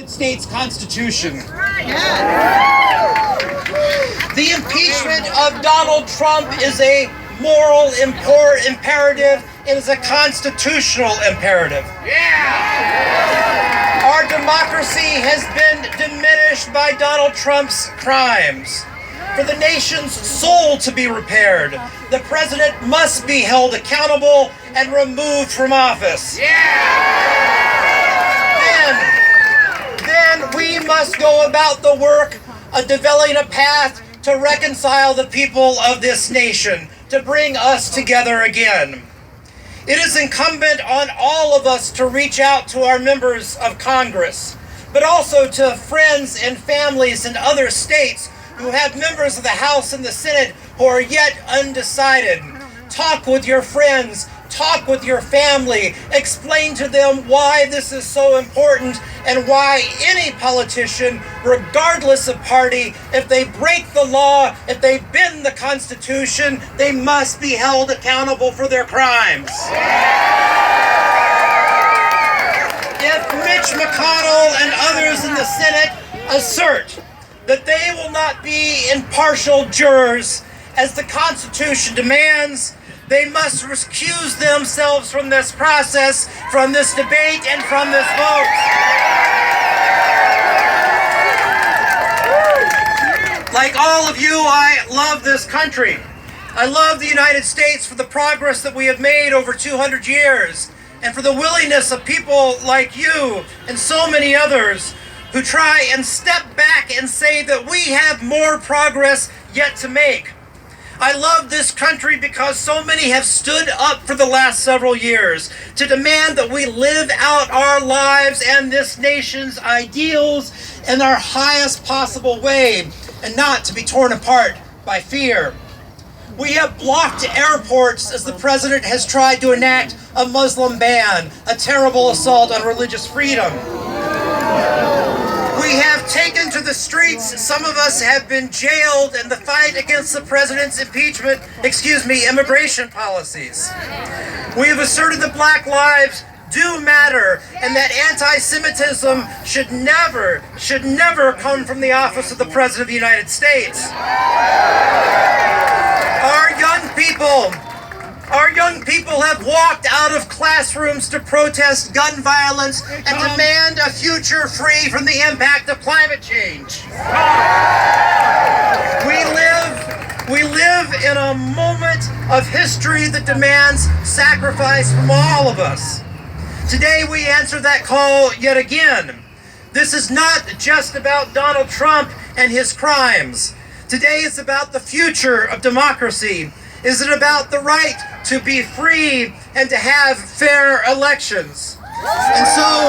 States Constitution. The impeachment of Donald Trump is a moral imperative. It is a constitutional imperative. Our democracy has been diminished by Donald Trump's crimes. For the nation's soul to be repaired, the president must be held accountable and removed from office. Then we must go about the work of developing a path to reconcile the people of this nation, to bring us together again. It is incumbent on all of us to reach out to our members of Congress, but also to friends and families in other states who have members of the House and the Senate who are yet undecided. Talk with your friends, talk with your family, explain to them why this is so important and why any politician, regardless of party, if they break the law, if they bend the Constitution, they must be held accountable for their crimes. If Mitch McConnell and others in the Senate assert that they will not be impartial jurors as the Constitution demands, they must recuse themselves from this process, from this debate, and from this vote. Like all of you, I love this country. I love the United States for the progress that we have made over 200 years, and for the willingness of people like you and so many others who try and step back and say that we have more progress yet to make. I love this country because so many have stood up for the last several years to demand that we live out our lives and this nation's ideals in our highest possible way and not to be torn apart by fear. We have blocked airports as the president has tried to enact a Muslim ban, a terrible assault on religious freedom. We have taken to the streets. Some of us have been jailed in the fight against the president's immigration policies. We have asserted that Black lives do matter and that anti-Semitism should never come from the office of the President of the United States. Our young people have walked out of classrooms to protest gun violence and demand a future free from the impact of climate change. We live in a moment of history that demands sacrifice from all of us. Today we answer that call yet again. This is not just about Donald Trump and his crimes. Today is about the future of democracy. Is it about the right to be free and to have fair elections? And so